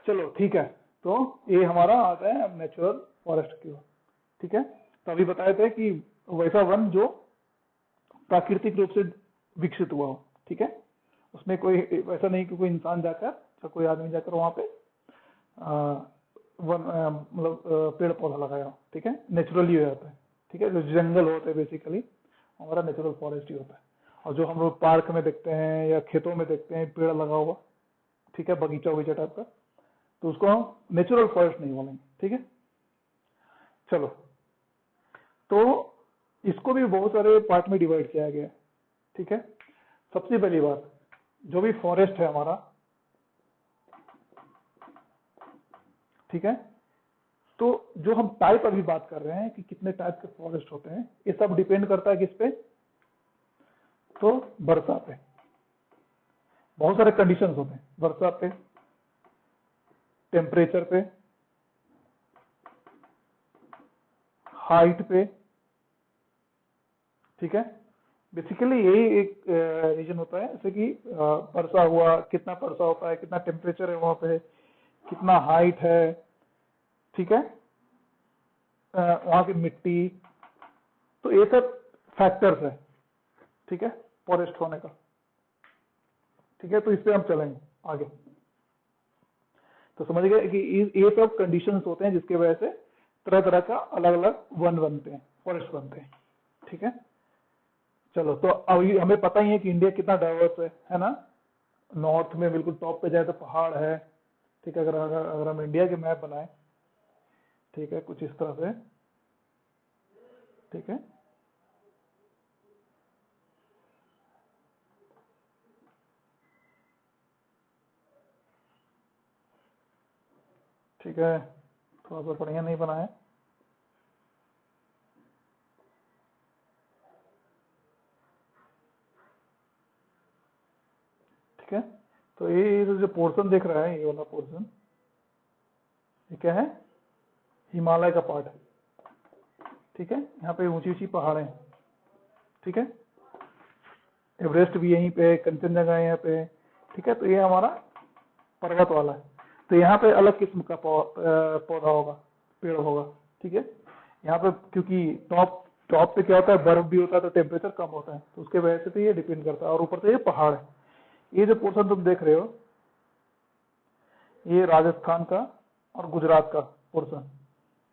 चलो ठीक है, तो ये हमारा आता है नेचुरल फॉरेस्ट की ओर। ठीक है, तो अभी बताए थे कि वैसा वन जो प्राकृतिक रूप से विकसित हुआ हो। ठीक है, उसमें कोई ऐसा नहीं कि कोई इंसान जाकर या कोई आदमी जाकर वहां पे मतलब पेड़ पौधा लगाया हो। ठीक है, नेचुरली हो जाता है। ठीक है, जो जंगल होते हैं बेसिकली हमारा नेचुरल फॉरेस्ट ही होता है। और जो हम लोग पार्क में देखते हैं या खेतों में देखते हैं पेड़ लगा हुआ, ठीक है, बगीचा बगीचा टाइप का, तो उसको हम नेचुरल फॉरेस्ट नहीं बोलेंगे। ठीक है, चलो, तो इसको भी बहुत सारे पार्ट में डिवाइड किया गया है। ठीक है, सबसे पहली बात, जो भी फॉरेस्ट है हमारा, ठीक है, तो जो हम टाइप अभी बात कर रहे हैं कि कितने टाइप के फॉरेस्ट होते हैं, ये सब डिपेंड करता है किस पे, तो वर्षा पे। बहुत सारे कंडीशंस होते हैं, वर्षा पे, टेम्परेचर पे, हाइट पे। ठीक है, बेसिकली यही एक रीजन होता है, जैसे कि वर्षा हुआ, कितना वर्षा होता है, कितना टेम्परेचर है वहां पे, कितना हाइट है। ठीक है, वहां की मिट्टी, तो ये सब फैक्टर्स है। ठीक है, फॉरेस्ट होने का। ठीक है, तो इस पे हम चलेंगे आगे। तो समझ गए कि ये सब कंडीशंस होते हैं जिसकी वजह से तरह तरह का अलग अलग वन बनते हैं, फॉरेस्ट बनते हैं। ठीक है, चलो, तो अभी हमें पता ही है कि इंडिया कितना डाइवर्स है ना। नॉर्थ में बिल्कुल टॉप पे जाए तो पहाड़ है। ठीक है, अगर हम इंडिया के मैप बनाए, ठीक है, कुछ इस तरह से। ठीक है, ठीक है, थोड़ा सा बढ़िया नहीं बना है। ठीक है, तो ये जो पोर्शन देख रहा है, ये वाला पोर्शन, ये क्या है, हिमालय का पार्ट है। ठीक है, यहाँ पे ऊंची ऊंची पहाड़ें हैं। ठीक है, एवरेस्ट भी यहीं पे, कंचनजंगा है यहाँ पे। ठीक है, तो ये हमारा पर्वत वाला है। तो यहाँ पे अलग किस्म का पौधा होगा, पेड़ होगा। ठीक है, यहाँ पे क्योंकि टॉप टॉप पे क्या होता है, बर्फ भी होता है, तो टेम्परेचर कम होता है, तो उसके वजह से तो ये डिपेंड करता है। और ऊपर से ये पहाड़ है। ये जो पोर्शन तुम देख रहे हो, ये राजस्थान का और गुजरात का पोर्शन।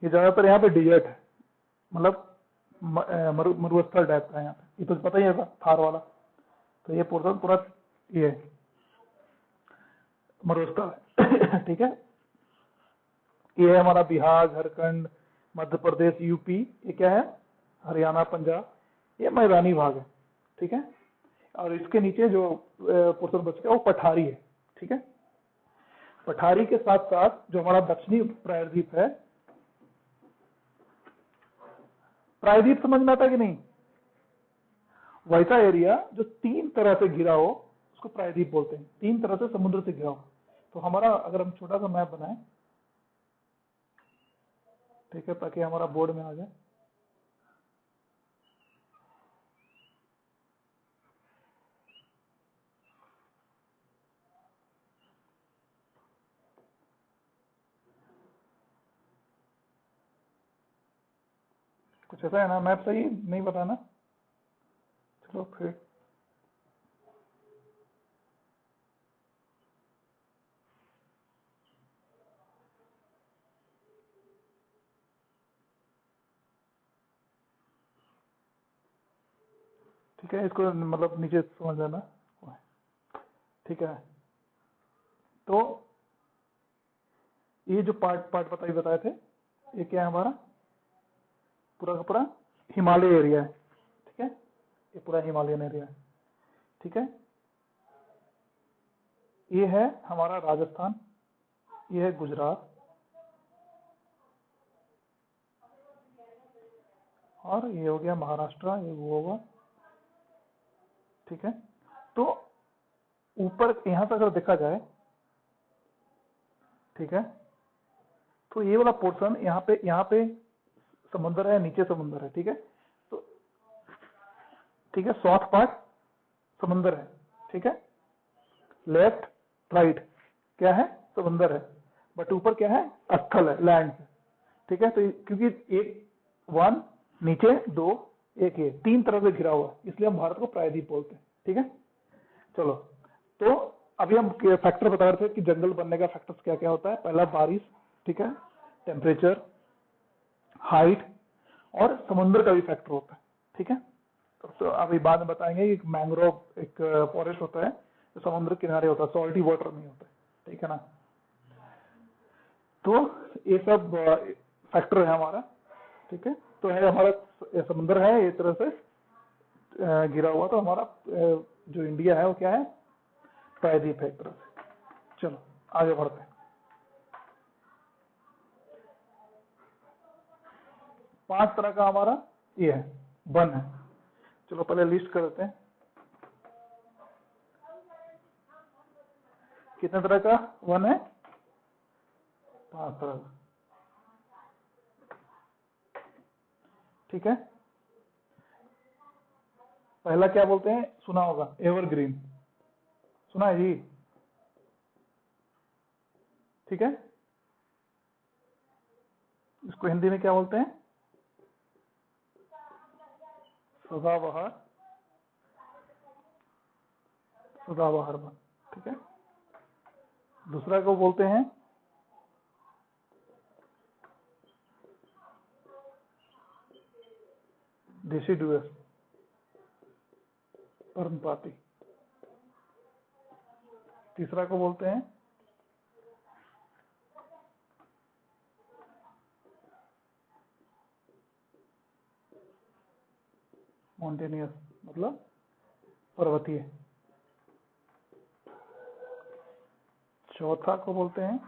ये ज्यादातर यहाँ पे डिजर्ट है, मतलब मरुस्थल टाइप का है यहाँ पे। ये तो पता ही है थार वाला, तो ये पोर्शन पूरा ये मरुस्थल है। ठीक है, ये है हमारा बिहार, झारखंड, मध्य प्रदेश, यूपी। ये क्या है, हरियाणा, पंजाब, ये मैदानी भाग है। ठीक है, और इसके नीचे जो पोर्शन बच गया वो पठारी है। ठीक है, पठारी के साथ साथ जो हमारा दक्षिणी प्रायद्वीप है, प्रायद्वीप समझ में आता है कि नहीं, वैसा एरिया जो 3 तरह से घिरा हो उसको प्रायद्वीप बोलते हैं। 3 तरह से समुद्र से घिरा हो। तो हमारा अगर हम छोटा सा मैप बनाए, ठीक है, ताकि हमारा बोर्ड में आ जाए। कुछ ऐसा है ना, मैप सही नहीं बताना, चलो फिर। ठीक है, इसको मतलब नीचे समझ लेना। ठीक है, तो ये जो पार्ट पार्ट बताए थे, ये क्या है हमारा, पूरा का पूरा हिमालय एरिया है। ठीक है, ये पूरा हिमालयन एरिया है। ठीक है, ये है हमारा राजस्थान, ये है गुजरात, और ये हो गया महाराष्ट्र, ये वो होगा। ठीक है, तो ऊपर यहां से अगर देखा जाए, ठीक है, तो ये वाला पोर्शन यहाँ पे समुद्र है, नीचे समुद्र है। ठीक है, तो ठीक है, साउथ पार्ट समुद्र है। ठीक है, लेफ्ट राइट क्या है, समुद्र है। बट ऊपर क्या है, स्थल है, लैंड है, ठीक है। तो क्योंकि एक 1 नीचे 2 एक ये 3 तरफ से घिरा हुआ है, इसलिए हम भारत को प्रायद्वीप बोलते हैं, ठीक है। चलो, तो अभी हम फैक्टर बता रहे थे कि जंगल बनने का फैक्टर्स क्या क्या होता है। पहला बारिश, ठीक है, टेम्परेचर, हाइट और समुद्र का भी फैक्टर होता है, ठीक है। तो अभी बाद में बताएंगे कि मैंग्रोव एक फॉरेस्ट होता है जो समुद्र किनारे होता है, सॉल्टी वाटर नहीं होता है, ठीक है ना। तो ये सब फैक्टर है हमारा, ठीक है। तो है हमारा समुद्र है इस तरह से गिरा हुआ, तो हमारा जो इंडिया है वो क्या है, प्रायद्वीप है एक तरह से। चलो आगे बढ़ते हैं। 5 तरह का हमारा ये है, वन है। चलो पहले लिस्ट कर देते हैं, कितने तरह का वन है, 5 तरह का, ठीक है। पहला क्या बोलते हैं, सुना होगा, एवरग्रीन, सुना है जी, ठीक है। इसको हिंदी में क्या बोलते हैं, सदाबहार, सदाबहार वन, ठीक है। दूसरा को बोलते हैं डेसिडुअस, पर्णपाती। तीसरा को बोलते हैं मॉन्टेनियस, मतलब पर्वतीय। चौथा को बोलते हैं,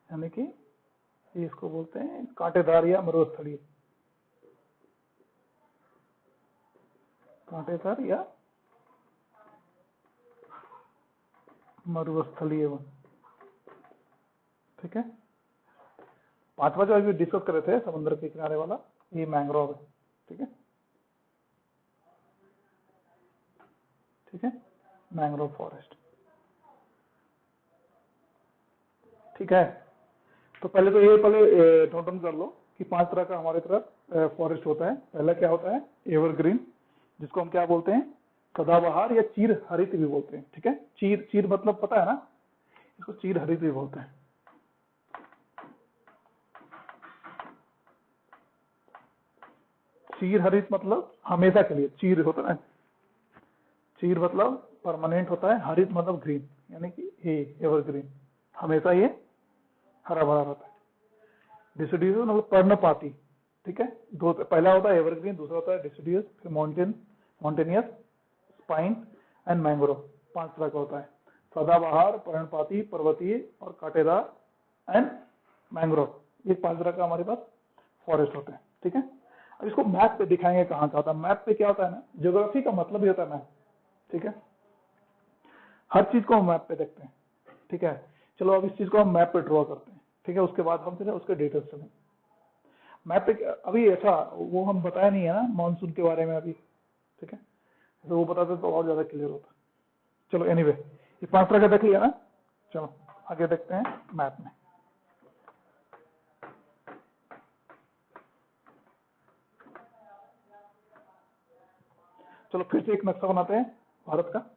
यानी कि इसको बोलते हैं कांटेदार या मरुस्थलीय, कांटेदार या मरुस्थलीय वन, ठीक है। पांचवा जो अभी डिस्कस कर रहे थे समुद्र के किनारे वाला, ये मैंग्रोव है, ठीक है, ठीक है, मैंग्रोव फॉरेस्ट, ठीक है। तो पहले तो ये पहले नोट डाउन कर लो कि 5 तरह का हमारे तरफ फॉरेस्ट होता है। पहला क्या होता है, एवरग्रीन, जिसको हम क्या बोलते हैं, सदाबहार या चीर हरित भी बोलते हैं, ठीक है। चीर, चीर मतलब पता है ना, इसको चीर हरित भी बोलते हैं। चीर हरित मतलब हमेशा के लिए, चीर होता है, चीर मतलब परमानेंट होता है, हरित मतलब ग्रीन, यानी कि ये एवरग्रीन, हमेशा ये हरा भरा रहता है। डिसिडियस मतलब पर्णपाती, ठीक है। दो, पहला होता है एवरग्रीन, दूसरा होता है डिसिडियस, फिर मॉन्टेनियस, स्पाइन एंड मैंग्रोव। 5 तरह का होता है, सदाबहार, पर्णपाती, पर्वतीय और कांटेदार एंड मैंग्रोव। ये 5 तरह का हमारे पास फॉरेस्ट होते हैं, ठीक है। अब इसको मैप पे दिखाएंगे कहाँ का होता है। मैप पे क्या होता है ना, ज्योग्राफी का मतलब ही होता है मैप, ठीक है। हर चीज को हम मैप पे देखते हैं, ठीक है। चलो अब इस चीज को हम मैप पे ड्रॉ करते हैं, ठीक है। उसके बाद हम फिर उसके डिटेल्स चलें। मैप पे अभी ऐसा वो हम बताया नहीं है ना मानसून के बारे में अभी, ठीक है, तो वो बताते तो और ज्यादा क्लियर होता। चलो एनीवे, ये 5 तरह का देख लिया ना। चलो आगे देखते हैं मैप में। चलो फिर से एक नक्शा बनाते हैं भारत का।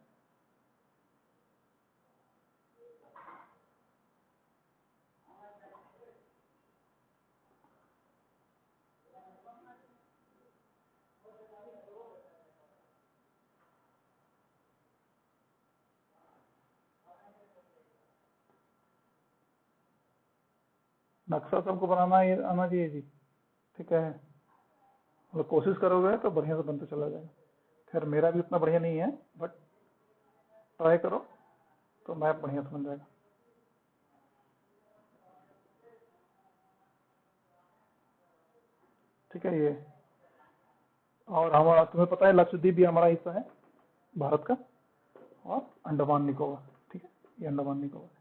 नक्शा सबको बनाना ये आना चाहिए जी, ठीक है। मतलब कोशिश करोगे तो बढ़िया से बनते चला जाएगा। खैर मेरा भी उतना बढ़िया नहीं है, बट ट्राई करो तो मैप बढ़िया से बन जाएगा। ठीक है ये, और हमारा तुम्हें पता है लक्षद्वीप भी हमारा हिस्सा है भारत का, और अंडमान निकोबार, ठीक है, ये अंडमान निकोबार,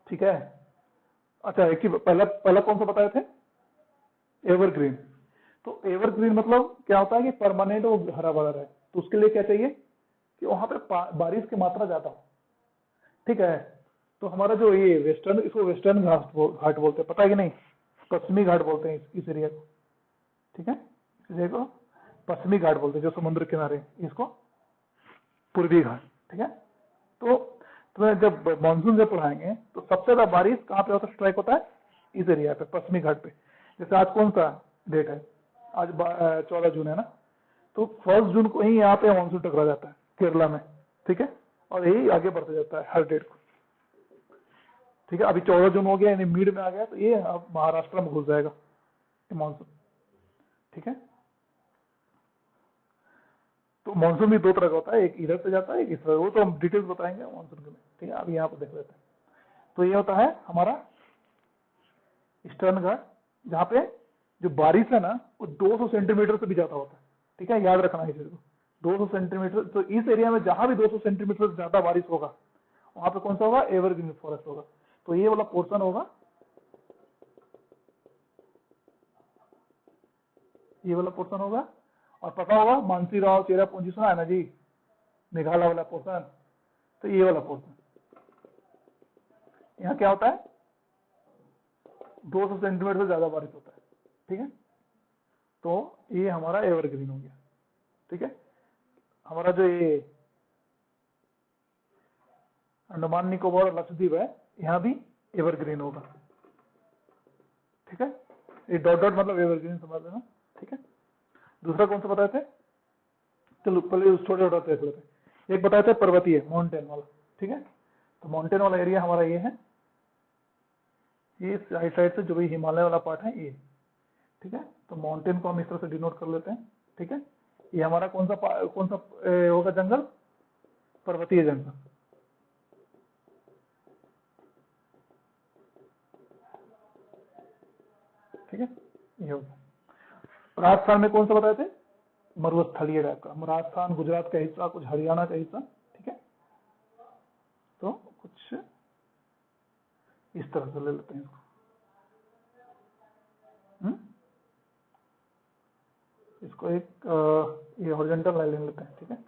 ठीक है। अच्छा एक ही पहला पहला कौन सा बताए थे, एवरग्रीन। तो एवरग्रीन मतलब क्या होता है कि परमानेंट वो हरा भरा रहे, तो उसके लिए क्या चाहिए, कि वहां पे बारिश की मात्रा ज्यादा हो, ठीक है। तो हमारा जो ये वेस्टर्न, इसको वेस्टर्न घाट बोलते हैं, पता है कि नहीं, पश्चिमी घाट बोलते हैं इस एरिया को, ठीक है। इस एरिया को पश्चिमी घाट बोलते हैं, जो समुद्र किनारे, इसको पूर्वी घाट, ठीक है। तो तुम्हें जब मानसून जब पढ़ाएंगे तो सबसे ज्यादा बारिश कहाँ पे होता है, स्ट्राइक होता है इस एरिया पे, पश्चिमी घाट पे। जैसे आज कौन सा डेट है, आज 14 जून है ना, तो 1 जून को ही यहाँ पे मानसून टकरा जाता है केरला में, ठीक है, और यही आगे बढ़ते जाता है हर डेट को, ठीक है। अभी 14 जून हो गया, यानी मिड में आ गया, तो ये अब महाराष्ट्र में घुस जाएगा मानसून, ठीक है। तो मानसून भी दो तरह का होता है, एक इधर से जाता है, एक इस तरह, वो तो हम डिटेल्स बताएंगे मानसून के में, ठीक है। अभी यहाँ पर देख लेते हैं। तो ये होता है हमारा ईस्टर्न घाट, जहाँ पे जो बारिश है ना वो 200 सेंटीमीटर से भी ज्यादा होता है, ठीक है, याद रखना है इस चीज को, 200 सेंटीमीटर। तो इस एरिया में जहां भी 200 सेंटीमीटर से ज्यादा बारिश होगा वहां पे कौन सा होगा, एवरग्रीन फॉरेस्ट होगा। तो ये वाला पोर्शन होगा, ये वाला पोर्शन होगा। और पता होगा मानसीराव, चेरापूंजी सुना है ना जी, मेघालय वाला पोर्शन, तो ये वाला पोर्शन, यहाँ क्या होता है, 200 सेंटीमीटर से ज्यादा बारिश होता है, ठीक है। तो ये हमारा एवरग्रीन हो गया, ठीक है। हमारा जो ये अंडमान निकोबार और लक्षद्वीप है, यहाँ भी एवरग्रीन होगा, ठीक है। ये डॉट डॉट मतलब एवरग्रीन समझ लेना, ठीक है। दूसरा कौन सा बताए थे, चलो पहले छोटे छोटे देख लेते हैं। एक बताए थे पर्वतीय, माउंटेन वाला, ठीक है। तो माउंटेन वाला एरिया हमारा ये है, ये राइट साइड से जो भी हिमालय वाला पार्ट है ये, ठीक है। तो माउंटेन को हम इस तरह से डिनोट कर लेते हैं, ठीक है। ये हमारा कौन सा होगा जंगल, पर्वतीय जंगल, ठीक है, ये होगा। राजस्थान में कौन सा बताए थे, मरुस्थलीय टाइप का, राजस्थान गुजरात का हिस्सा, कुछ हरियाणा का हिस्सा, ठीक है। तो कुछ इस तरह से ले लेते हैं इसको, इसको एक ये हॉरिजॉन्टल लाइन ले लेते हैं, ठीक है,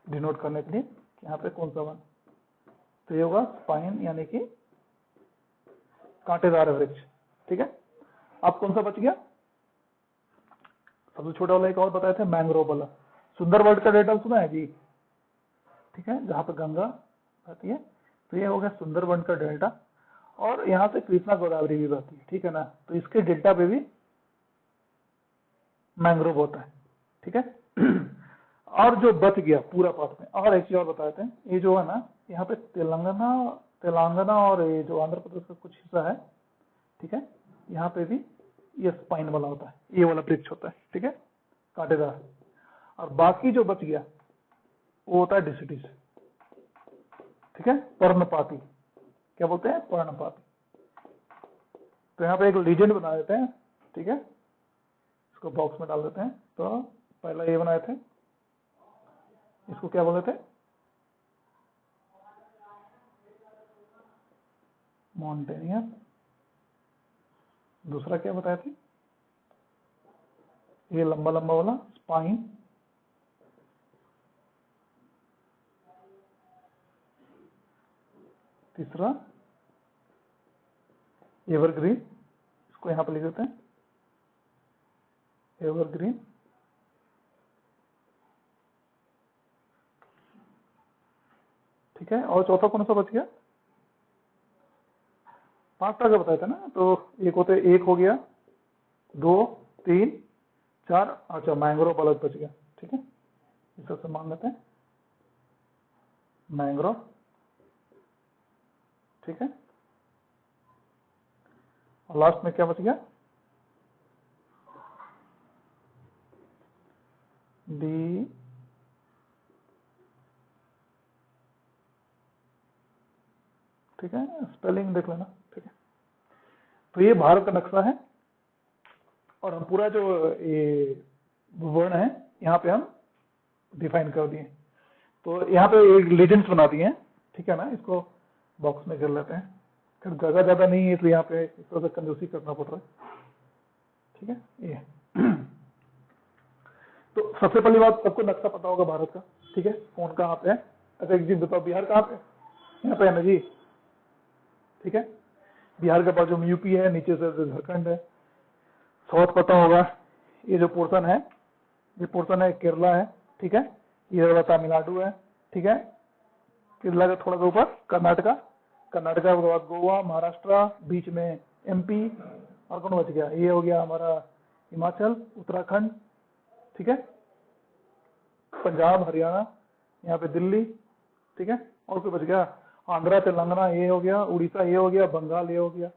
डिनोट करने के लिए कि यहाँ पे कौन सा वन। तो ये होगा स्पाइन, यानी कि कांटेदार वृक्ष, ठीक है। अब कौन सा बच गया, सबसे छोटा वाला एक और बताए थे, मैंग्रोव वाला। सुंदरबन का डेल्टा सुना है जी, ठीक है, जहाँ पे गंगा बहती है। तो ये हो गया सुंदरबन का डेल्टा, और यहाँ से कृष्णा गोदावरी भी बहती है, ठीक है ना। तो इसके डेल्टा पे भी मैंग्रोव होता है, ठीक है। और जो बच गया पूरा पार्ट में, और एक चीज और बताए थे, ये जो है ना, यहाँ पे तेलंगाना और ये जो आंध्र प्रदेश का कुछ हिस्सा है, ठीक है, यहाँ पे भी ये स्पाइन वाला होता है, ये वाला वृक्ष होता है, ठीक है, कांटेदार। और बाकी जो बच गया वो होता है डिसिडिस, ठीक है, पर्णपाती, क्या बोलते हैं, पर्णपाती। तो यहाँ पे एक लीजेंड बना देते हैं, ठीक है, इसको बॉक्स में डाल देते हैं। तो पहला ये बनाए थे, इसको क्या बोले थे, माउंटेनियस। दूसरा क्या बताए थे, ये लंबा लंबा वाला स्पाइन। तीसरा एवरग्रीन, इसको यहां पर लिख देते हैं, एवरग्रीन। ठीक है, और चौथा कौन सा बच गया, 5 तरह का बताया था ना। तो एक हो गया, 2, 3, 4, अच्छा मैंग्रोव अलग बच गया, ठीक है, इस तरह से मान लेते हैं मैंग्रोव, ठीक है। और लास्ट में क्या बच गया, डी, ठीक है, स्पेलिंग देख लेना, ठीक है। तो ये भारत का नक्शा है, और हम पूरा जो ये वर्ण है यहाँ पे हम डिफाइन कर दिए। तो यहाँ पे एक लीजेंड्स बना दिए हैं, ठीक है ना, इसको बॉक्स में कर लेते हैं, फिर जगह ज्यादा नहीं है इसलिए यहाँ पे इस तरह से कंजूसी करना पड़ रहा है, ठीक है। ये तो सबसे पहली बात, सबको नक्शा पता होगा भारत का, ठीक है, कौन कहाँ पे है। अच्छा एक चीज बताओ, बिहार कहाँ पे? यहाँ पे है ना जी, ठीक है। बिहार के बाजू में यूपी है, नीचे से झारखंड है। साउथ पता होगा, ये जो पोर्शन है, ये पोर्शन है केरला है, ठीक है। ये वाला तमिलनाडु है, ठीक है। केरला का थोड़ा सा ऊपर कर्नाटका, कर्नाटका के बाद गोवा, महाराष्ट्र, बीच में एमपी, और कौन बच गया? ये हो गया हमारा हिमाचल, उत्तराखंड, ठीक है, पंजाब, हरियाणा, यहाँ पे दिल्ली, ठीक है। और कोई बच गया? आंध्रा, तेलंगाना, ये हो गया, उड़ीसा ये हो गया, बंगाल ये हो गया,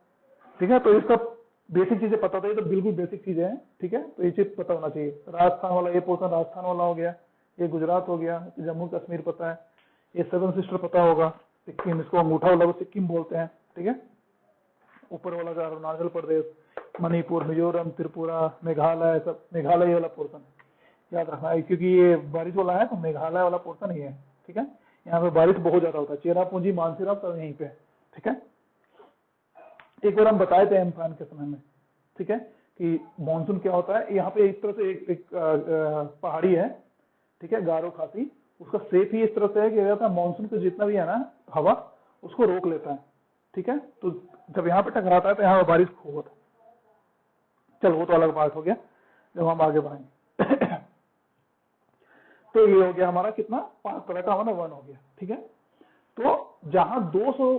ठीक है। तो ये सब बेसिक चीजें पता होता है, तो बिल्कुल बेसिक चीजें हैं, ठीक है। तो ये चीज पता होना चाहिए। राजस्थान वाला ये पोर्शन राजस्थान वाला हो गया, ये गुजरात हो गया, जम्मू कश्मीर पता है, ये सेवन सिस्टर पता होगा, सिक्किम, इसको अंगूठा वाला को सिक्किम बोलते हैं, ठीक है। ऊपर वाला का अरुणाचल प्रदेश, मणिपुर, मिजोरम, त्रिपुरा, मेघालय, सब मेघालय वाला पोर्शन याद रखना है, क्योंकि ये बारिश वाला है, तो मेघालय वाला पोर्शन ही है, ठीक है। यहाँ पे बारिश बहुत ज्यादा होता है, चेरापूंजी, मानसीराम सब यहीं पे, ठीक है। एक बार हम बताए थे एम्फान के समय में, ठीक है, कि मानसून क्या होता है। यहाँ पे इस तरह से एक पहाड़ी है, ठीक है, गारो खासी, उसका शेप ही इस तरह से है कि मानसून का जितना भी है ना हवा, उसको रोक लेता है, ठीक है। तो जब यहाँ पे टकराता है तो यहाँ पे बारिश खूब होता है। चलो वो तो अलग बात हो गया, जब हम आगे बढ़ेंगे। तो ये हो गया हमारा कितना, 5 तरह का हमारा वन हो गया, ठीक है। तो जहां 200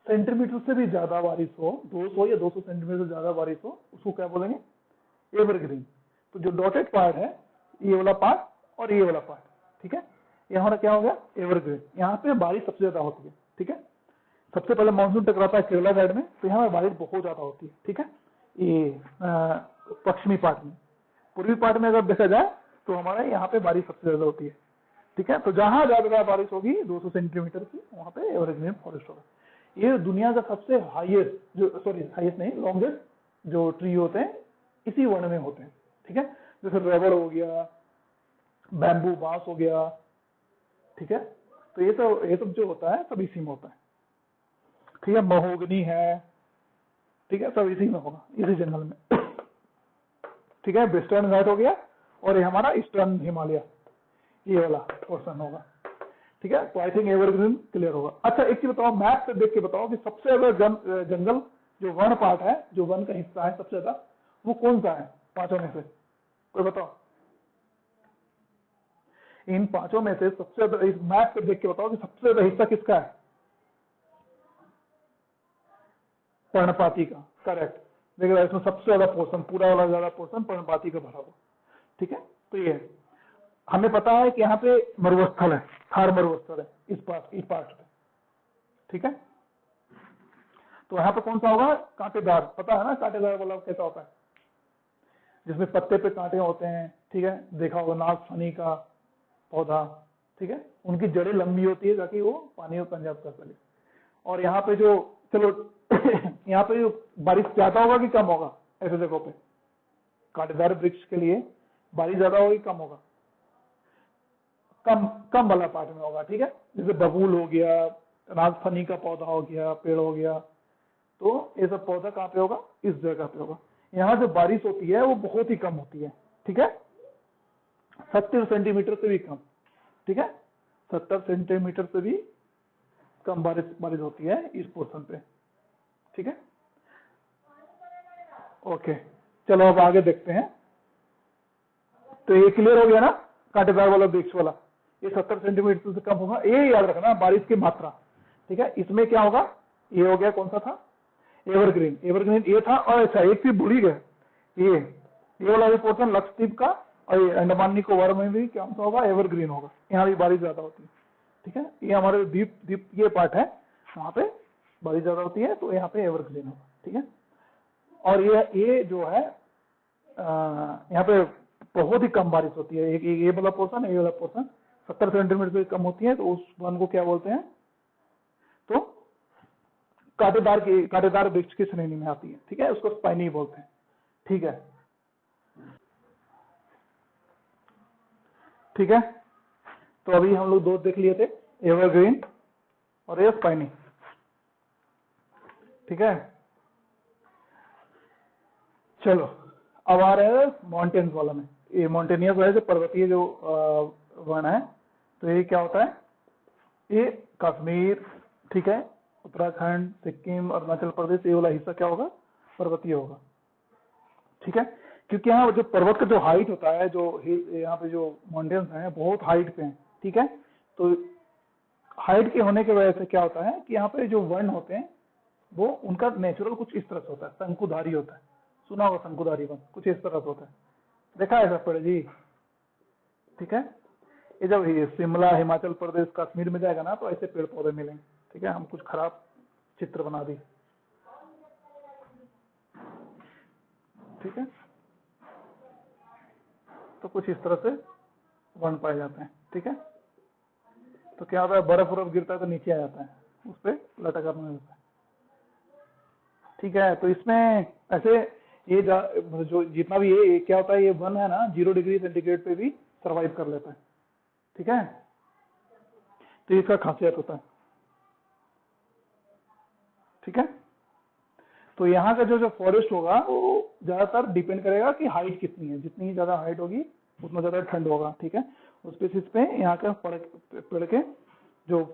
सेंटीमीटर से भी ज्यादा बारिश हो, 200 या 200 सेंटीमीटर से ज्यादा बारिश हो, उसको क्या बोलेंगे? एवरग्रीन। तो जो डॉटेड पार्ट है, ये वाला पार्ट और ये वाला पार्ट, ठीक है, ये हमारा क्या हो गया? एवरग्रीन। यहाँ पे बारिश सबसे ज्यादा होती है, ठीक है। सबसे पहले मानसून टकराता है केरला साइड में, तो यहाँ पे बारिश बहुत ज्यादा होती है, ठीक है। ये पश्चिमी पार्ट में, पूर्वी पार्ट में अगर देखा जाए तो हमारा यहाँ पे बारिश सबसे ज्यादा होती है, ठीक है। तो जहां ज्यादा बारिश होगी 200 सेंटीमीटर की, वहां पे एवरग्रीन फॉरेस्ट होगा। ये दुनिया का सबसे हाईएस्ट, जो हाईएस्ट नहीं, लॉन्गेस्ट जो ट्री होते हैं इसी वन में होते हैं, ठीक है। जैसे रबर हो गया, बैम्बू, बांस हो गया, ठीक है। तो ये सब जो होता है सब इसी में होता है, ठीक है। महोगनी है, ठीक है, सब इसी में होगा, इसी जंगल में, ठीक है। वेस्टर्न घाट हो गया, और ये हमारा ईस्टर्न हिमालय, ये वाला पोर्शन होगा, ठीक है। तो आई थिंक एवरग्रीन क्लियर होगा। अच्छा एक चीज बताओ, मैप से देख के बताओ कि सबसे ज्यादा जंगल जो वन पार्ट है, जो वन का हिस्सा है सबसे ज्यादा, वो कौन सा है पांचों में से? कोई बताओ, इन पांचों में से सबसे ज्यादा, इस मैप से देख के बताओ कि सबसे ज्यादा हिस्सा किसका है? पर्णपाती का, करेक्ट। देखिए इसमें सबसे ज्यादा पोर्शन, पूरा वाला ज्यादा पोर्शन पर्णपाती का भरा हुआ, ठीक है। तो ये हमें पता है कि यहाँ पे मरुस्थल है, थार मरुस्थल है इस पार्ट पे, ठीक है। तो यहाँ पे कौन सा होगा? कांटेदार, पता है ना कांटेदार वाला कैसा होता है, जिसमें पत्ते पे कांटे होते हैं, ठीक है। देखा होगा नागफनी का पौधा, ठीक है, उनकी जड़ें लंबी होती है ताकि वो पानी में पंजाब कर सके। और यहाँ पे जो, चलो यहाँ पे जो बारिश ज्यादा होगा कि कम होगा ऐसे जगहों पे? कांटेदार वृक्ष के लिए बारिश ज्यादा होगी कम होगा? कम वाला पार्ट में होगा, ठीक है। जैसे बबूल हो गया, नागफनी का पौधा हो गया, पेड़ हो गया, तो ये सब पौधा कहाँ पे होगा? इस जगह पे होगा। यहाँ जो बारिश होती है वो बहुत ही कम होती है, ठीक है, 70 सेंटीमीटर से भी कम, ठीक है, 70 सेंटीमीटर से भी कम बारिश होती है इस पोर्शन पे, ठीक है। ओके, चलो अब आगे देखते हैं। तो ये क्लियर हो गया ना, कांटेदार वाला वृक्ष वाला, ये 70 सेंटीमीटर से कम होगा, ये याद रखना बारिश की मात्रा, ठीक है। इसमें क्या होगा? ये हो गया, कौन सा था? एवरग्रीन। एवरग्रीन ये था। और अच्छा एक चीज भूल ही गए, ये वाला भी पोर्शन लक्षद्वीप का और ये अंडमान निकोबार में भी क्या होगा? एवरग्रीन होगा। यहाँ भी बारिश ज्यादा होती है, ठीक है। ये हमारे द्वीप ये पार्ट है, वहां पे बारिश ज्यादा होती है, तो यहाँ पे एवरग्रीन होगा, ठीक है। और ये जो है यहाँ पे बहुत ही कम बारिश होती है। ये वाला पोर्शन, ये वाला पोर्शन 70 सेंटीमीटर से कम होती है, तो उस वन को क्या बोलते हैं? तो कांटेदार वृक्ष की श्रेणी में आती है, ठीक है, उसको स्पाइनी बोलते हैं, ठीक है। ठीक है, तो अभी हम लोग दो देख लिए थे, एवरग्रीन और ये स्पाइनी, ठीक है। चलो अब आ रहे हैं माउंटेन्स वाला में। ये माउंटेनियस है, जो पर्वतीय जो वन है, तो ये क्या होता है, ये कश्मीर, ठीक है, उत्तराखंड, सिक्किम, अरुणाचल प्रदेश, ये वाला हिस्सा क्या होगा, पर्वतीय होगा, ठीक है। क्योंकि यहाँ जो पर्वत का जो हाइट होता है, जो यहाँ पे जो माउंटेन्स हैं बहुत हाइट पे हैं, ठीक है। तो हाइट के होने की वजह से क्या होता है कि यहाँ पे जो वन होते हैं वो उनका नेचुरल कुछ इस तरह से होता है, शंकुधारी होता है, सुना होगा शंकुधारी वन, कुछ इस तरह से होता है, देखा है सब जी, ठीक है। ये जब ये शिमला, हिमाचल प्रदेश, कश्मीर में जाएगा ना तो ऐसे पेड़ पौधे मिलेंगे, ठीक है। हम कुछ खराब चित्र बना दी, ठीक है। तो कुछ इस तरह से वन पाए जाते हैं, ठीक है। तो क्या होता है, बर्फ बर्फ गिरता है तो नीचे आ जाता है, उस पर लटक करना होता है, ठीक है। तो इसमें ऐसे ये जो जितना भी ये क्या होता है, ये वन है ना 0 डिग्री सेंटीग्रेड पे भी सरवाइव कर लेता है, ठीक है। तो इसका खासियत होता है, ठीक है। तो यहाँ का जो फॉरेस्ट होगा वो ज्यादातर डिपेंड करेगा कि हाइट कितनी है, जितनी ज्यादा हाइट होगी उतना ज्यादा ठंड होगा, ठीक है। उस बेसिस पे यहाँ के पेड़ के जो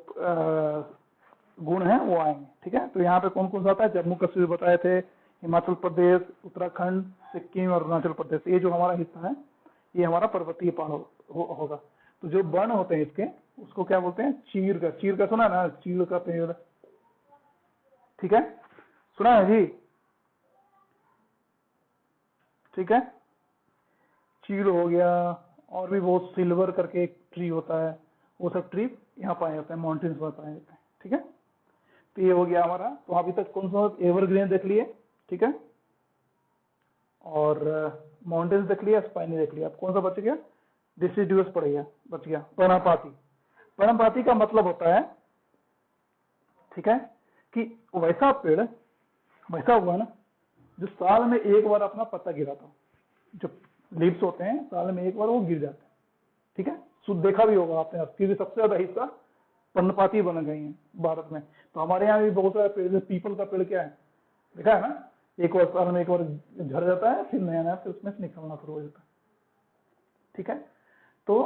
गुण है वो आएंगे, ठीक है। तो यहाँ पे कौन कौन सा आता है, जम्मू कश्मीर बताए थे, हिमाचल प्रदेश, उत्तराखंड, सिक्किम और अरुणाचल प्रदेश, ये जो हमारा हिस्सा है ये हमारा पर्वतीय पहाड़ होगा। तो जो वन होते हैं इसके, उसको क्या बोलते हैं, चीड़ का सुना ना, चीड़ का पेड़, ठीक है, सुना है जी, ठीक है। चीड़ हो गया, और भी बहुत सिल्वर करके एक ट्री होता है, वो सब ट्री यहाँ पाए जाते हैं, माउंटेन्स में पाए जाते हैं, ठीक है। तो ये हो गया हमारा, तो अभी तक कौन सा एवरग्रीन देख लिए, ठीक है, और माउंटेन्स देख लिया, स्पाइनी देख लिया, अब कौन सा बच गया, डिसिडुअस पड़ गया, बच गया पर्णपाती। पर्णपाती का मतलब होता है, ठीक है, कि वैसा पेड़, वैसा वन जो साल में एक बार अपना पत्ता गिराता हो, जो लीव्स होते हैं साल में एक बार वो गिर जाते हैं, ठीक है। शुद्ध देखा भी होगा आपने, क्योंकि सबसे ज्यादा हिस्सा पर्णपाती बन गई है भारत में। तो हमारे यहाँ भी बहुत सारे पेड़, पीपल का पेड़ क्या है, देखा है ना, एक बार साल में एक बार झड़ जाता है, फिर नया नया फिर उसमें से निकलना शुरू हो जाता है, ठीक है। तो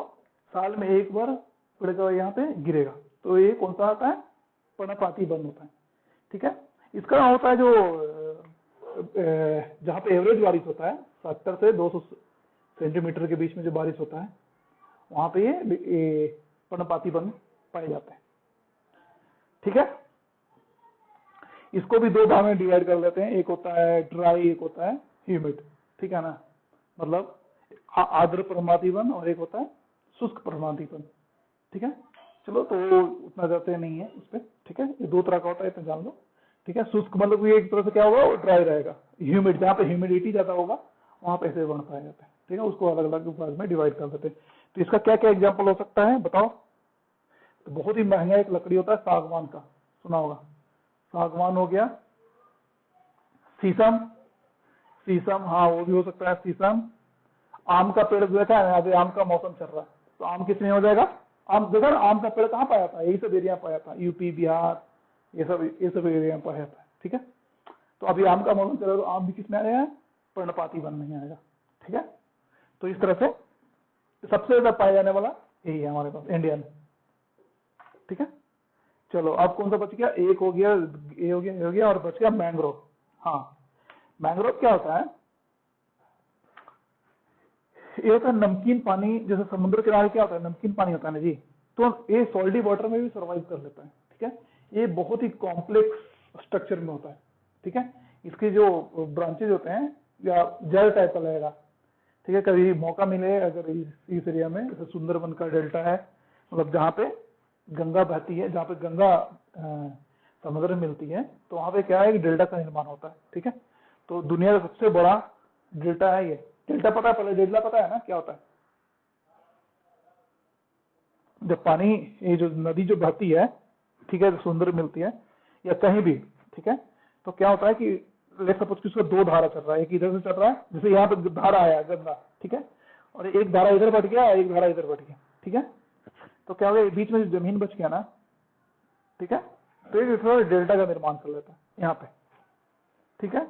साल में एक बार पेड़ का यहाँ पे गिरेगा, तो ये कौन सा आता है, पर्णपाती वन होता है, ठीक है। इसका होता है जो जहाँ पे एवरेज बारिश होता है 70 से 200 सेंटीमीटर के बीच में जो बारिश होता है, वहां पे ये पर्णपाती वन पाए जाते हैं, ठीक है। इसको भी दो भाग में डिवाइड कर लेते हैं, एक होता है ड्राई, एक होता है ह्यूमिड, ठीक है ना, मतलब आर्द्र पर्णपाती वन, और एक होता है शुष्क पर्णपाती वन, ठीक है। चलो तो उतना जाते नहीं है उस पर, ठीक है। ये दो तरह का होता है, इतना जान लो, ठीक है। शुष्क मतलब ये एक तरह से क्या होगा, ड्राई रहेगा। ह्यूमिड, जहाँ पे ह्यूमिडिटी ज्यादा होगा वहां पे ऐसे वन पाया जाता है, ठीक है। उसको अलग अलग भाग में डिवाइड कर देते हैं। तो इसका क्या क्या एग्जाम्पल हो सकता है बताओ। तो बहुत ही महंगा एक लकड़ी होता है सागवान का, सुना होगा, सागवान हो गया, शीशम, शीशम, हाँ वो भी हो सकता है शीशम। आम का पेड़ देखा है, अभी आम का मौसम चल रहा है, तो आम किस में हो जाएगा, आम देखा ना, आम का पेड़ कहाँ पाया था, यही सब एरिया पाया था, यूपी, बिहार, ये सब एरिया में पाया जाता है, ठीक है। तो अभी आम का मौसम चल रहा है, तो आम भी किसमें आएगा, पर्णपाती वन नहीं आएगा, ठीक है। तो इस तरह से सबसे ज्यादा पाया जाने वाला यही है हमारे पास इंडियन, ठीक है। चलो अब कौन सा बच गया, एक हो गया, ये हो गया, ये हो गया, और बच गया मैंग्रोव। हाँ, मैंग्रोव क्या होता है, ये होता है नमकीन पानी, जैसे समुद्र किनारे क्या होता है, नमकीन पानी होता है ना जी, तो ये सॉल्टी वाटर में भी सर्वाइव कर लेता है, ठीक है। ये बहुत ही कॉम्प्लेक्स स्ट्रक्चर में होता है, ठीक है। इसके जो ब्रांचेज होते हैं या जेल टाइप का लगेगा, ठीक है। कभी मौका मिले अगर इस एरिया में, जैसे सुंदरबन का डेल्टा है, मतलब जहाँ पे गंगा बहती है, जहाँ पे गंगा समुद्र में मिलती है, तो वहां पे क्या है, डेल्टा का निर्माण होता है, ठीक है। तो दुनिया का सबसे बड़ा डेल्टा है ये। डेल्टा पता है, पहले डेल्टा पता है ना क्या होता है, जब पानी, ये जो नदी जो बहती है, ठीक है, समुद्र में मिलती है या कहीं भी, ठीक है, तो क्या होता है कि लेट्स सपोज कि उसका दो धारा चल रहा है, एक इधर से चल रहा है, जैसे यहाँ पे धारा आया गंगा, ठीक है, और एक धारा इधर बढ़ गया, एक धारा इधर बढ़ गया, ठीक है। तो क्या होगा, बीच में जो जमीन बच गया ना, ठीक है, तो ये थोड़ा डेल्टा का निर्माण कर लेता है यहाँ पे, ठीक है,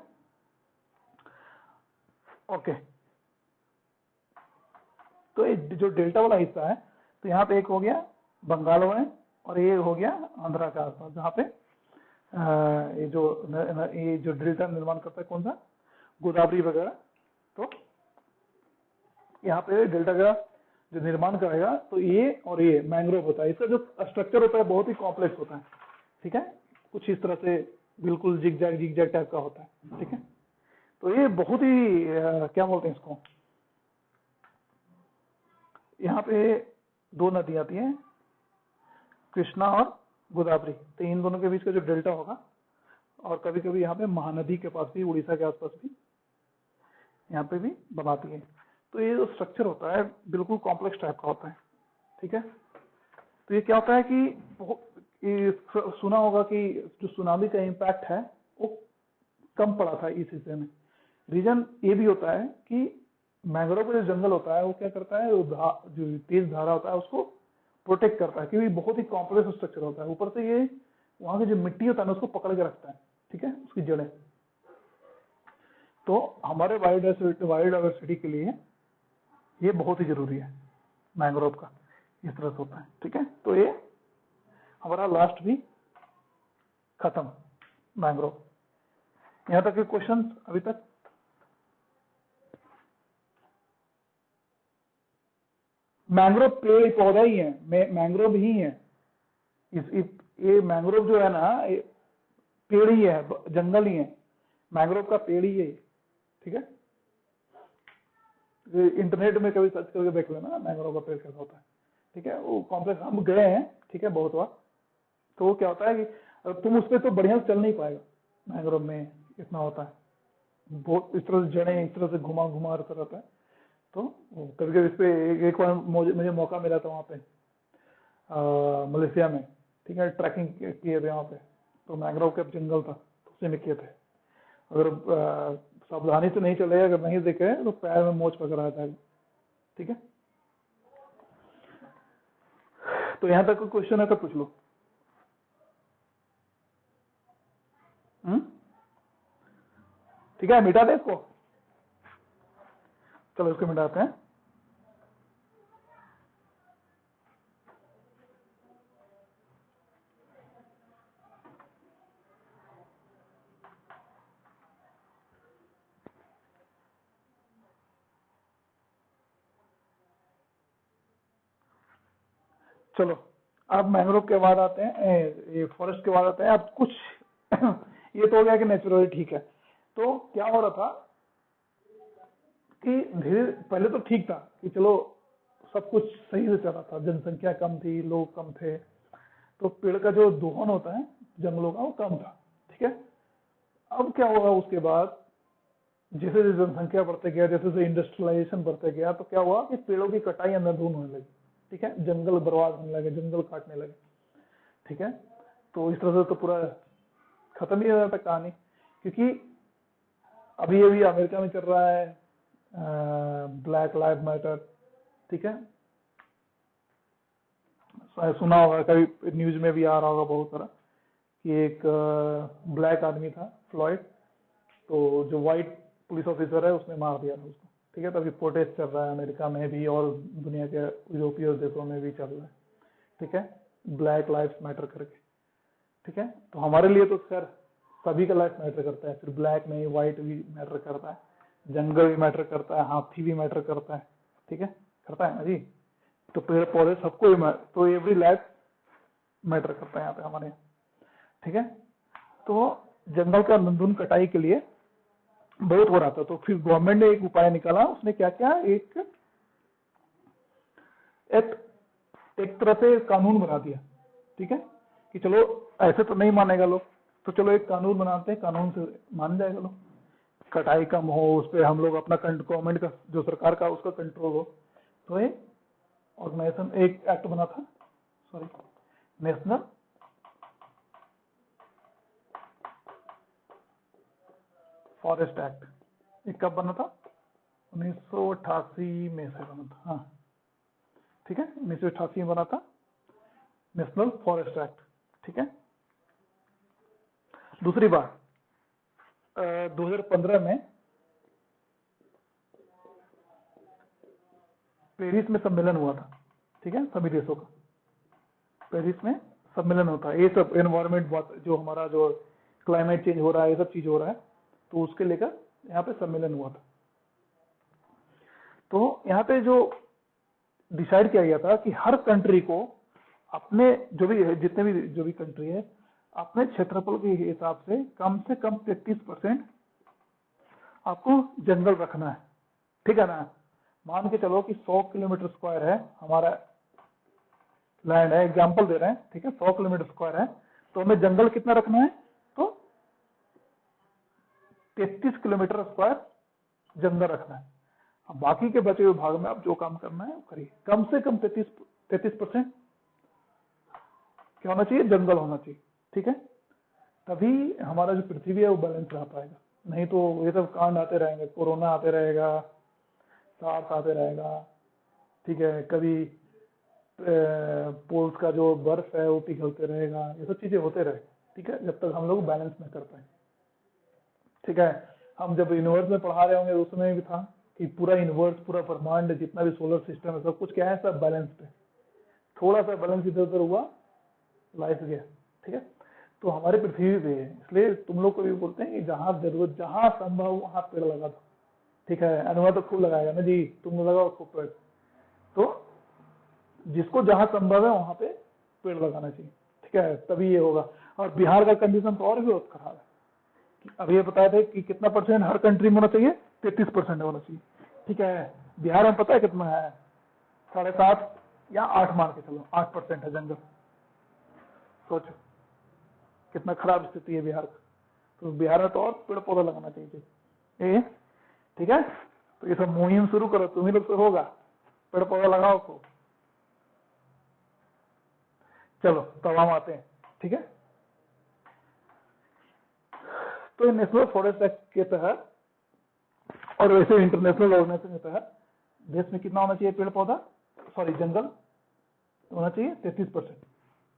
ओके। तो ये जो डेल्टा वाला हिस्सा है, तो यहाँ पे एक हो गया बंगाल में और ये हो गया आंध्रा के आसपास, जहाँ पे ये जो डेल्टा निर्माण करता है कौन सा, गोदावरी वगैरह। तो यहाँ पे डेल्टा का जो निर्माण करेगा तो ये और ये मैंग्रोव होता है। इसका जो स्ट्रक्चर होता है बहुत ही कॉम्प्लेक्स होता है, ठीक है, कुछ इस तरह से बिल्कुल जिग जैग टाइप का होता है, ठीक है। तो ये बहुत ही क्या बोलते हैं इसको, यहाँ पे दो नदी आती है, कृष्णा और गोदावरी, तो इन दोनों के बीच का जो डेल्टा होगा, और कभी कभी यहाँ पे महानदी के पास भी, उड़ीसा के आसपास भी यहाँ पे भी बनाती है। तो ये जो स्ट्रक्चर होता है बिल्कुल कॉम्प्लेक्स टाइप का होता है, ठीक है। तो ये क्या होता है कि सुना होगा कि जो सुनामी का इम्पैक्ट है वो कम पड़ा था इस हिस्से में। रीजन ये भी होता है कि मैंग्रोव का जो जंगल होता है वो क्या करता है, जो तेज धारा होता है उसको प्रोटेक्ट करता है, क्योंकि बहुत ही कॉम्प्लेक्स स्ट्रक्चर होता है। ऊपर से ये वहां की जो मिट्टी होता है ना उसको पकड़ के रखता है, ठीक है, उसकी जड़ें। तो हमारे बायोडायवर्सिटी के लिए ये बहुत ही जरूरी है, मैंग्रोव का इस तरह से होता है, ठीक है। तो ये हमारा लास्ट भी खत्म, मैंग्रोव। यहां तक के क्वेश्चन अभी तक? मैंग्रोव पेड़ पौधा ही है, मैंग्रोव ही है। ये मैंग्रोव जो है ना, पेड़ ही है, जंगल ही है, मैंग्रोव का पेड़ ही है, ठीक है। इंटरनेट में कभी सर्च करके देख लेना मैंग्रोव का पेड़ कैसा होता है, ठीक है। वो कॉम्प्लेक्स, हम गए हैं, ठीक है, बहुत बार। तो वो क्या होता है कि तुम उस पर तो बढ़िया से चल नहीं पाएगा, मैंग्रोव में इतना होता है, बहुत इस तरह से जड़ें इस तरह से घुमा घुमा रहता है। तो कभी कभी इस पे एक बार मुझे मौका मिला था वहाँ पे मलेशिया में, ठीक है, ट्रैकिंग किए थे वहाँ पे। तो मैंग्रोव का जंगल था, तो उसी में किए थे। अगर सावधानी से नहीं चले, अगर नहीं देखे तो पैर में मोच पकड़ आ जाएगा, ठीक है। तो यहाँ तक क्वेश्चन है तो पूछ लो। ठीक है, मिटा दे इसको, चलो इसको मिटाते हैं। चलो अब मैंग्रोव के बाद आते हैं, ये फॉरेस्ट के बाद आते हैं। अब कुछ ये तो हो गया कि नेचुरली ठीक है। तो क्या हो रहा था कि धीरे पहले तो ठीक था कि चलो सब कुछ सही से चल रहा था, जनसंख्या कम थी, लोग कम थे, तो पेड़ का जो दोहन होता है जंगलों का वो कम था, ठीक है। अब क्या होगा उसके बाद, जैसे जैसे जनसंख्या बढ़ते गया, जैसे जैसे इंडस्ट्रियलाइजेशन बढ़ते गया, तो क्या हुआ कि पेड़ों की कटाई अंधाधुंध होने लगी, ठीक है, जंगल बर्बाद होने लगे, जंगल काटने लगे, ठीक है। तो इस तरह से तो पूरा खत्म ही हो जाता कहानी, क्योंकि अभी अभी अमेरिका में चल रहा है ब्लैक लाइव मैटर, ठीक है, सुना होगा, कभी न्यूज में भी आ रहा होगा बहुत सारा, कि एक ब्लैक आदमी था फ्लॉयड, तो जो व्हाइट पुलिस ऑफिसर है उसने मार दिया था उसको, ठीक है। तो अभी प्रोटेस्ट चल रहा है अमेरिका में भी और दुनिया के यूरोपीय देशों में भी चल रहा है, ठीक है, ब्लैक लाइफ मैटर करके, ठीक है। तो हमारे लिए तो खैर सभी का लाइफ मैटर करता है, सिर्फ ब्लैक नहीं, व्हाइट भी मैटर करता है, जंगल भी मैटर करता है, हाथी भी मैटर करता है, ठीक है, करता है ना जी। तो पेड़ पौधे सबको ही तो एवरी लाइफ मैटर करता है यहाँ पे हमारे यहाँ, ठीक है। तो जंगल का अंधाधुंध कटाई के लिए बहुत हो रहा था, तो फिर गवर्नमेंट ने एक उपाय निकाला। उसने क्या किया, एक तरह से कानून बना दिया, ठीक है, कि चलो ऐसे तो नहीं मानेगा लोग, तो चलो एक कानून बनाते हैं, कानून से मान जाएगा लोग, कटाई कम हो, उस पर हम लोग अपना गवर्नमेंट का जो सरकार का उसका कंट्रोल हो। तो एक ऑर्गेनाइजेशन, एक एक्ट बना था, सॉरी, नेशनल फॉरेस्ट एक्ट। ये कब बना था, 1988 में से बना था, हाँ, ठीक है, 1988 में बना था नेशनल फॉरेस्ट एक्ट, ठीक है। दूसरी बात 2015 में पेरिस में सम्मेलन हुआ था, ठीक है, सभी देशों का पेरिस में सम्मेलन होता है। ये सब एनवायरमेंट जो हमारा जो क्लाइमेट चेंज हो रहा है, ये सब चीज हो रहा है, तो उसके लेकर यहाँ पे सम्मेलन हुआ था। तो यहाँ पे जो डिसाइड किया गया था कि हर कंट्री को अपने जितने भी जो भी कंट्री है, अपने क्षेत्रफल के हिसाब से कम 33% आपको जंगल रखना है, ठीक है ना। मान के चलो कि 100 किलोमीटर स्क्वायर है हमारा लैंड है, एग्जाम्पल दे रहे हैं, ठीक है, 100 किलोमीटर स्क्वायर है, तो हमें जंगल कितना रखना है, तो 33 किलोमीटर स्क्वायर जंगल रखना है। अब बाकी के बचे हुए भाग में आप जो काम करना है वो करिए। कम से कम 33% क्या होना चाहिए, जंगल होना चाहिए, ठीक है। तभी हमारा जो पृथ्वी है वो बैलेंस रह पाएगा, नहीं तो ये सब कांड आते रहेंगे, कोरोना आते रहेगा, सार्स आते रहेगा, ठीक है, कभी पोल्स का जो बर्फ है वो पिघलते रहेगा, ये सब चीजें होते रहे, ठीक है, जब तक हम लोग बैलेंस न कर पाए, ठीक है। हम जब यूनिवर्स में पढ़ा रहे होंगे उस समय भी था कि पूरा यूनिवर्स, पूरा ब्रह्मांड, जितना भी सोलर सिस्टम है, सब कुछ क्या है, सब बैलेंस पे। थोड़ा सा बैलेंस इधर उधर हुआ, लाइफ गया, ठीक है। तो हमारे पृथ्वी पे है, इसलिए तुम लोग को भी बोलते हैं कि जहां जरूरत, जहां संभव वहां पेड़ लगा दो, ठीक है। अनुवाद तो खूब लगाएगा ना जी, तुम लगाओ खूब पेड़। तो जिसको जहां संभव है वहां पे पेड़ लगाना चाहिए, ठीक है, तभी ये होगा। और बिहार का कंडीशन तो और भी बहुत खराब है। अब ये बताए थे कि कितना परसेंट हर कंट्री में होना चाहिए, 33% होना चाहिए, ठीक है। बिहार में पता है कितना है, 7.5 या 8 मान के चलो, 8% है जंगल। सोचो कितना खराब स्थिति है बिहार का। तो बिहार में तो और पेड़ पौधा लगाना चाहिए, ठीक है। तो ये सब मुहिम शुरू करो, तुम ही लोग से होगा, पेड़ पौधा लगाओ को। चलो तब हम आते हैं, ठीक है। तो नेशनल फॉरेस्ट एक्ट के तहत और वैसे इंटरनेशनल ऑर्गेनाइजेशन के तहत देश में कितना होना चाहिए पेड़ पौधा, सॉरी जंगल होना चाहिए 33%,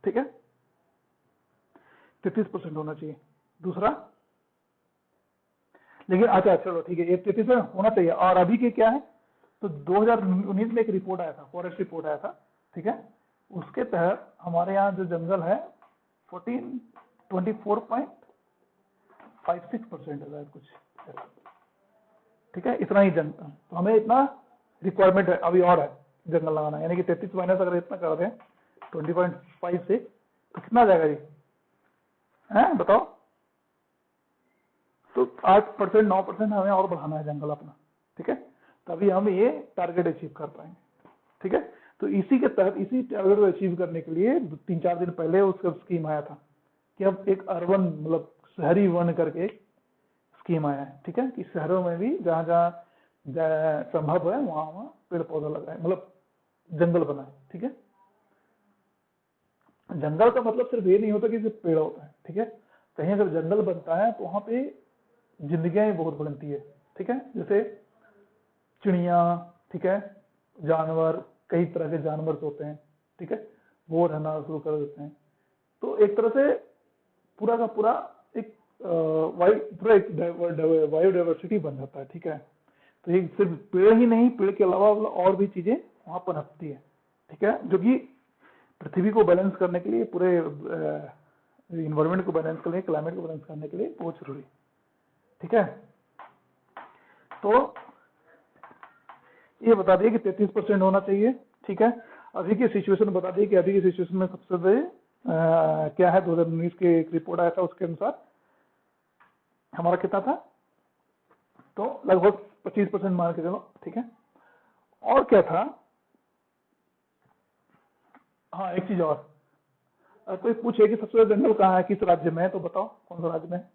ठीक है, 33% होना चाहिए। दूसरा, लेकिन अच्छा चलो ठीक है, ये 33% होना चाहिए। और अभी के क्या है, तो 2019 में एक रिपोर्ट आया था, फॉरेस्ट रिपोर्ट आया था, ठीक है। उसके तहत हमारे यहाँ जो जंगल है 24.56% है कुछ, ठीक है, इतना ही जंगल। तो हमें इतना रिक्वायरमेंट है अभी और है जंगल लगाना, यानी कि 33 माइनस अगर इतना कर दें 20.56 तो कितना आ जाएगा जी, है बताओ। तो 8% 9% हमें और बढ़ाना है जंगल अपना, ठीक है, तभी हम ये टारगेट अचीव कर पाएंगे, ठीक है। तो इसी के तहत, इसी टारगेट को अचीव करने के लिए 3-4 दिन पहले उसका स्कीम आया था कि अब एक अर्बन, मतलब शहरी वन करके स्कीम आया है, ठीक है, कि शहरों में भी जहाँ जहाँ संभव है वहां वहां पेड़ पौधा लगाए, मतलब जंगल बनाए, ठीक है। जंगल का मतलब सिर्फ ये नहीं होता कि सिर्फ पेड़ होता है, ठीक है। कहीं अगर जंगल बनता है तो वहां पे जिंदगियां बहुत बनती है, ठीक है। जैसे चिड़िया, ठीक है, जानवर, कई तरह के जानवर होते हैं, ठीक है, वो रहना शुरू कर देते हैं। तो एक तरह से पूरा का पूरा एक बायोडाइवर्सिटी बन जाता है, ठीक है। तो ये सिर्फ पेड़ ही नहीं, पेड़ के अलावा और भी चीजें वहां पनपती है, ठीक है, जो कि पृथ्वी को बैलेंस करने के लिए, पूरे इन्वायरमेंट को बैलेंस करने, क्लाइमेट को बैलेंस करने के लिए बहुत जरूरी, ठीक है। तो ये बता दिए कि 33% होना चाहिए, ठीक है। अभी की सिचुएशन बता दिए कि अभी की सिचुएशन में सबसे बड़े क्या है, 2019 के एक रिपोर्ट आया था, उसके अनुसार हमारा कितना था, तो लगभग 25% मान के चलो, ठीक है। और क्या था, हाँ एक चीज और, कोई पूछे कि सबसे ज्यादा जंगल कहाँ है, किस राज्य में है, तो बताओ कौन सा राज्य में है।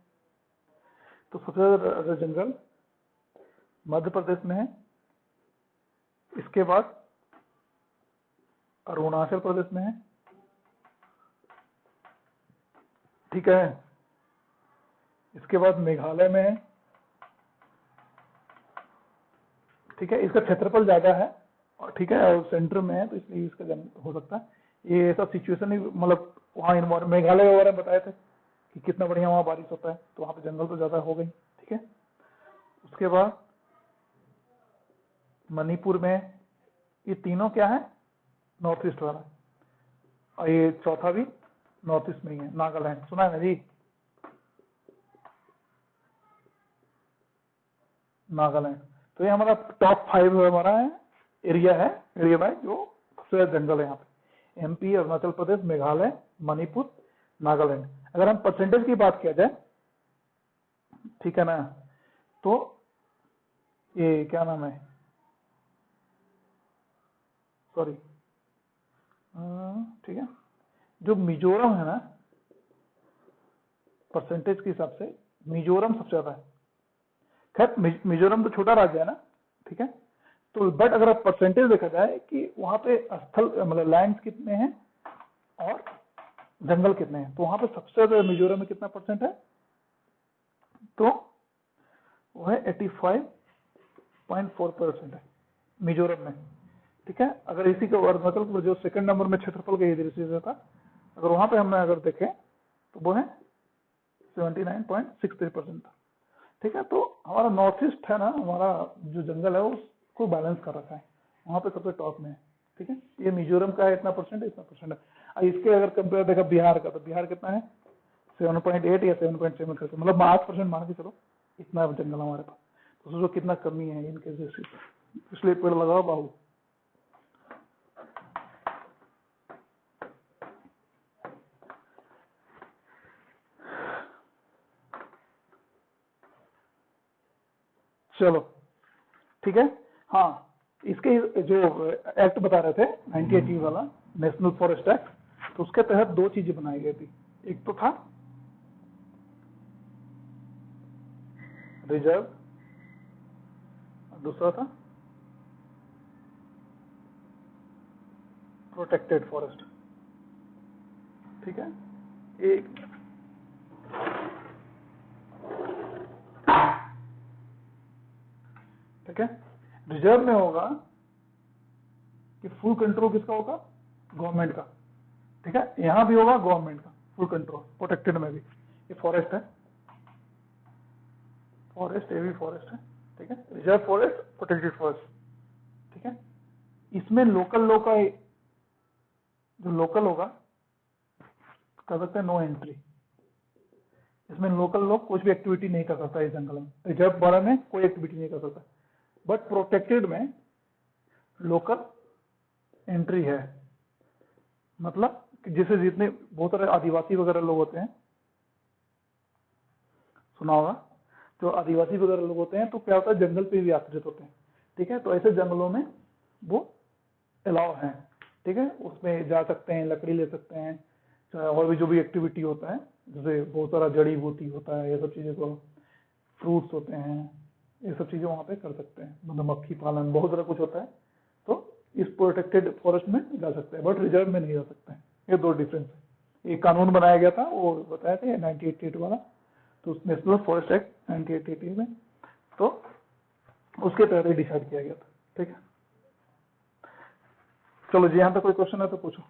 तो सबसे ज्यादा जंगल मध्य प्रदेश में है, इसके बाद अरुणाचल प्रदेश में है, ठीक है, इसके बाद मेघालय में है, ठीक है, इसका क्षेत्रफल ज्यादा है, और ठीक है, और सेंटर में है तो इसलिए इसका हो सकता है। ये ऐसा सिचुएशन ही, मतलब वहाँ मेघालय वगैरह बताए थे कि कितना बढ़िया वहाँ बारिश होता है, तो वहाँ पे जंगल तो ज्यादा हो गई, ठीक है। उसके बाद मणिपुर में, ये तीनों क्या है, नॉर्थ ईस्ट वाला, और ये चौथा भी नॉर्थ ईस्ट में ही है, नागालैंड, सुना है ना जी, नागालैंड। तो ये हमारा टॉप 5 हमारा है, एरिया बाय जो सबसे ज्यादा जंगल है यहाँ पे, एमपी, अरुणाचल प्रदेश, मेघालय, मणिपुर, नागालैंड। अगर हम परसेंटेज की बात किया जाए, ठीक है ना, तो ये क्या नाम है, सॉरी, ठीक है, जो मिजोरम है ना, परसेंटेज के हिसाब से मिजोरम सबसे ज्यादा है। खैर मिजोरम तो छोटा राज्य है ना, ठीक है, तो बट अगर परसेंटेज देखा जाए कि वहां पे स्थल मतलब लैंड कितने हैं और जंगल कितने हैं, तो वहां पे सबसे ज्यादा मिजोरम में कितना परसेंट है, तो वो है 85.4% है मिजोरम में, ठीक है। अगर इसी का अरुणाचल प्रदेश जो सेकंड नंबर में क्षेत्रफल के दृष्टि से था, अगर वहां पे हमने अगर देखें तो वो है 79.63%, ठीक है। तो हमारा नॉर्थ ईस्ट है ना, हमारा जो जंगल है उसको बैलेंस कर रखा है, वहां पे सबसे टॉप में है, ठीक है। ये मिजोरम का है इतना परसेंट है। इसके अगर कंपेयर देखा बिहार का, तो बिहार कितना है 7.8 या 7.7 करके, मतलब 8% मान के चलो, इतना जंगल हमारे पास, तो सोचो कितना कमी है इनके जैसे, इसलिए पेड़ लगाओ बाबू। चलो ठीक है। हाँ, इसके जो एक्ट बता रहे थे 1980 वाला नेशनल फॉरेस्ट एक्ट, तो उसके तहत 2 चीजें बनाई गई थी, एक तो था रिजर्व, दूसरा था प्रोटेक्टेड फॉरेस्ट, ठीक है। एक ठीक है, रिजर्व में होगा कि फुल कंट्रोल किसका होगा, गवर्नमेंट का, ठीक है। यहां भी होगा गवर्नमेंट का फुल कंट्रोल, प्रोटेक्टेड में भी, ये फॉरेस्ट है, फॉरेस्ट, ये भी फॉरेस्ट है, ठीक है। रिजर्व फॉरेस्ट, प्रोटेक्टेड फॉरेस्ट, ठीक है। इसमें लोकल लॉ का जो लोकल होगा कर सकते हैं नो एंट्री, इसमें लोकल लोग कुछ भी एक्टिविटी नहीं कर सकता इस जंगल में, रिजर्व वाला में कोई एक्टिविटी नहीं कर सकता, बट प्रोटेक्टेड में लोकल एंट्री है, मतलब कि जैसे जितने बहुत सारे आदिवासी वगैरह लोग होते हैं, सुना होगा, जो आदिवासी वगैरह लोग होते हैं तो क्या होता है जंगल पे भी आश्रित होते हैं, ठीक है। तो ऐसे जंगलों में वो अलाउ है, ठीक है, उसमें जा सकते हैं, लकड़ी ले सकते हैं, और भी जो भी एक्टिविटी होता है, जैसे बहुत सारा जड़ी बूटी होता है, ये सब चीजें, को फ्रूट्स होते हैं, ये सब चीजें वहां पे कर सकते हैं, मधुमक्खी पालन, बहुत सारा कुछ होता है, तो इस प्रोटेक्टेड फॉरेस्ट में जा सकते हैं, बट रिजर्व में नहीं जा सकते हैं। ये 2 डिफरेंस है। एक कानून बनाया गया था, वो बताया था 1988 वाला, तो नेशनल फॉरेस्ट एक्ट 1988 में, तो उसके तहत ही डिसाइड किया गया था, ठीक है। चलो जी, यहाँ पे कोई क्वेश्चन है तो पूछो।